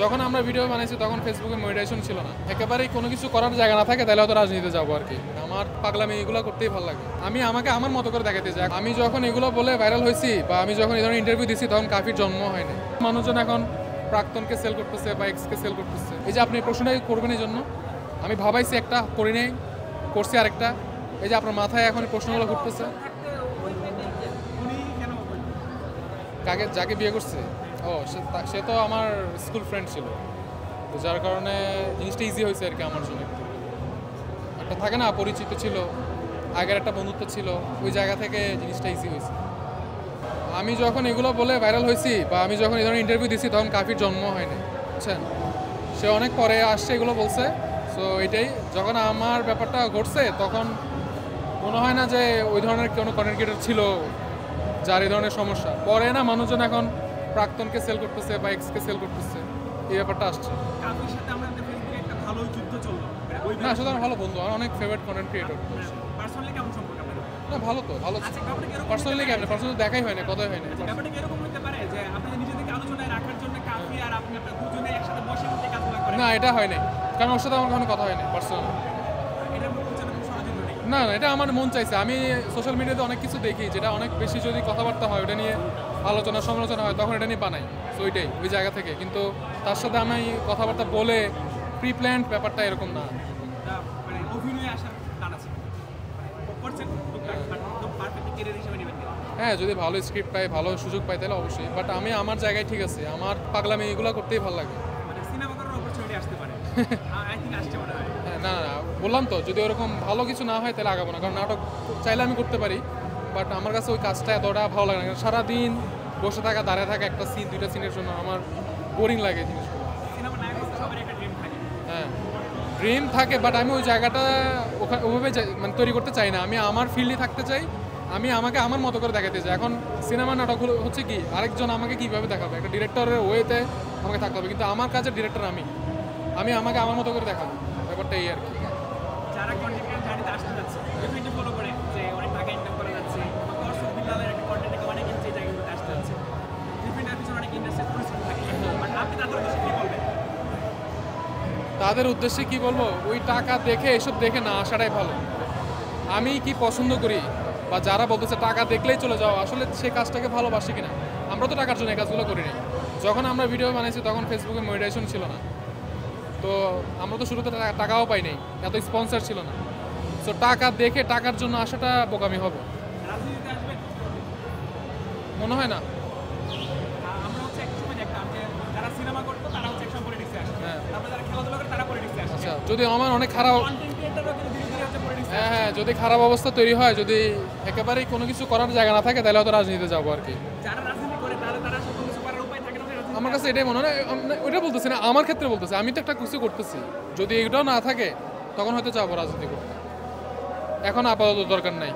যখন আমরা ভিডিও বানাইছি তখন ফেসবুকে মনিটাইজেশন ছিল না, একেবারেই কোনো কিছু করার জায়গা না থাকে তাহলে হয়তো রাজনীতিতে যাবো আর কি। আমার পাগলামি এগুলো করতেই ভালো লাগে, আমি আমাকে আমার মতো করে দেখাতে চাই। আমি যখন এগুলো বলে ভাইরাল হয়েছি বা আমি যখন এই ধরনের ইন্টারভিউ দিছি তখন কাফির জন্ম হয়নি। মানুষজন এখন প্রাক্তনকে সেল করতেছে বা এক্সকে সেল করতেছে। এই যে আপনি এই প্রশ্নটাই করবেন এই জন্য আমি ভাবাইছি একটা, করি নেই, করছি আরেকটা। এই যে আপনার মাথায় এখন এই প্রশ্নগুলো ঘুরতেছে, কাকে যাকে বিয়ে করছে, ও সে তো আমার স্কুল ফ্রেন্ড ছিল, তো যার কারণে জিনিসটা ইজি হয়েছে আর কি আমার জন্য। একটা থাকে না পরিচিত ছিল, আগের একটা বন্ধুত্ব ছিল, ওই জায়গা থেকে জিনিসটা ইজি হয়েছে। আমি যখন এগুলো বলে ভাইরাল হয়েছি বা আমি যখন এই ধরনের ইন্টারভিউ দিছি তখন কাফির জন্ম হয়নি, বুঝছেন। সে অনেক পরে আসছে এগুলো বলছে। সো এটাই, যখন আমার ব্যাপারটা ঘটছে তখন মনে হয় না যে ওই ধরনের কোনো কন্টেন্ট ক্রিয়েটর ছিল যার এই ধরনের সমস্যা। পরে না মানুষজন এখন প্রাক্তনকে সেল করতেছে বা এক্সকে সেল করতেছে, এই ব্যাপারটা আসছে। না আসলে আমার ভালো বন্ধু, আমার অনেক ফেভারিট কন্টেন্ট ক্রিয়েটর। না ভালো তো, ভালো। পার্সোনালি কেমন, পার্সোনালি দেখাই হয় না, কথাই হয় না। না এটা হয় নাই, কারণ ওর সাথে আমার কোনো কথা হয় না পার্সোনালি। না না, এটা আমার মন চাইছে। আমি সোশ্যাল মিডিয়াতে অনেক কিছু দেখি যেটা অনেক বেশি যদি কথাবার্তা হয়, ওটা নিয়ে আলোচনা সমালোচনা হয়, তখন এটা নিয়ে বানাই। সো ওইটাই, ওই জায়গা থেকে। কিন্তু তার সাথে আমি কথাবার্তা বলে প্রি প্ল্যান্ড ব্যাপারটা এরকম না। হ্যাঁ, যদি ভালো স্ক্রিপ্ট পাই, ভালো সুযোগ পাই তাহলে অবশ্যই। বাট আমি আমার জায়গায় ঠিক আছে, আমার পাগলামি এগুলো করতেই ভালো লাগে। হ্যাঁ, না না, বললাম তো যদি ওরকম ভালো কিছু না হয় তাহলে আগাবো না, কারণ নাটক চাইলে আমি করতে পারি, বাট আমার কাছে ওই কাজটা এতটা ভালো লাগে না। সারাদিন বসে থাকা, দাঁড়িয়ে থাকা একটা সিন, দুইটা সিনের জন্য আমার বোরিং লাগে জিনিসগুলো। হ্যাঁ, ড্রিম থাকে, বাট আমি ওই জায়গাটা ওভাবে মানে তৈরি করতে চাই না। আমি আমার ফিল্ডে থাকতে চাই, আমি আমাকে আমার মতো করে দেখাতে চাই। এখন সিনেমা নাটকগুলো হচ্ছে কি, আরেকজন আমাকে কীভাবে দেখাবে, একটা ডিরেক্টরের ওয়েতে আমাকে থাকতে হবে, কিন্তু আমার কাজের ডিরেক্টর আমি আমাকে আমার মতো করে দেখাবো, ব্যাপারটা এই আর কি। যারা কন্টেন্ট জার্নিতে আসতে যাচ্ছে, ডিফারেন্টলি ফলো করে যে অনেক টাকা ইনকাম করা যাচ্ছে, দর্শক বিল্লালের একটা কন্টেন্ট থেকে অনেক এই জায়গাগুলোতে আসতে যাচ্ছে, ডিফারেন্ট পিছনে অনেক ইন্ডাস্ট্রি পরিস্থিতি থাকে, বাট আপনি তাদের উদ্দেশ্যে কী বলবেন? তাদের উদ্দেশ্যে কি বলবো, ওই টাকা দেখে, এসব দেখে না আসাটাই ভালো। আমি কি পছন্দ করি বা যারা বলতেছে টাকা দেখলেই চলে যাও, আসলে সে কাজটাকে ভালোবাসি কিনা। আমরা তো টাকার জন্য এই কাজগুলো করি নাই। যখন আমরা ভিডিও বানাইছি তখন ফেসবুকে মনিটাইজেশন ছিল না, তো আমরা তো শুরুতে টাকাও পাই নাই, এত স্পন্সর ছিল না। সো টাকা দেখে টাকার জন্য আসাটা বোকামি হবে, রাজনীতিতে আসবেন? মনে হয় না। আমরা হচ্ছে এক সময় দেখতাম যে যারা সিনেমা করতো তারা হচ্ছে একসময় পলিটিক্সে আসে, হ্যাঁ, তারপরে যারা খেলাধুলা করে তারা পলিটিক্সে আসে। আচ্ছা, যদি আমার অনেক খারাপ, কন্টেন্ট ক্রিয়েটররা কিন্তু ধীরে ধীরে হচ্ছে পলিটিক্সে হ্যাঁ হ্যাঁ, যদি খারাপ অবস্থা তৈরি হয়, যদি একেবারেই কোনো কিছু করার জায়গা না থাকে তাহলে হয়তো রাজনীতিতে যাবো আর কি। যারা রাজনীতি করে তাহলে তারা আসলে কোনো কিছু করার উপায় থাকে না, রাজনীতি আমার কাছে এটাই মনে হয়। ওইটা বলতেছি না, আমার ক্ষেত্রে বলতেছি, আমি তো একটা কিছু করতেছি, যদি এটাও না থাকে তখন হয়তো যাবো রাজনীতি করতে। এখন আপাতত দরকার নাই।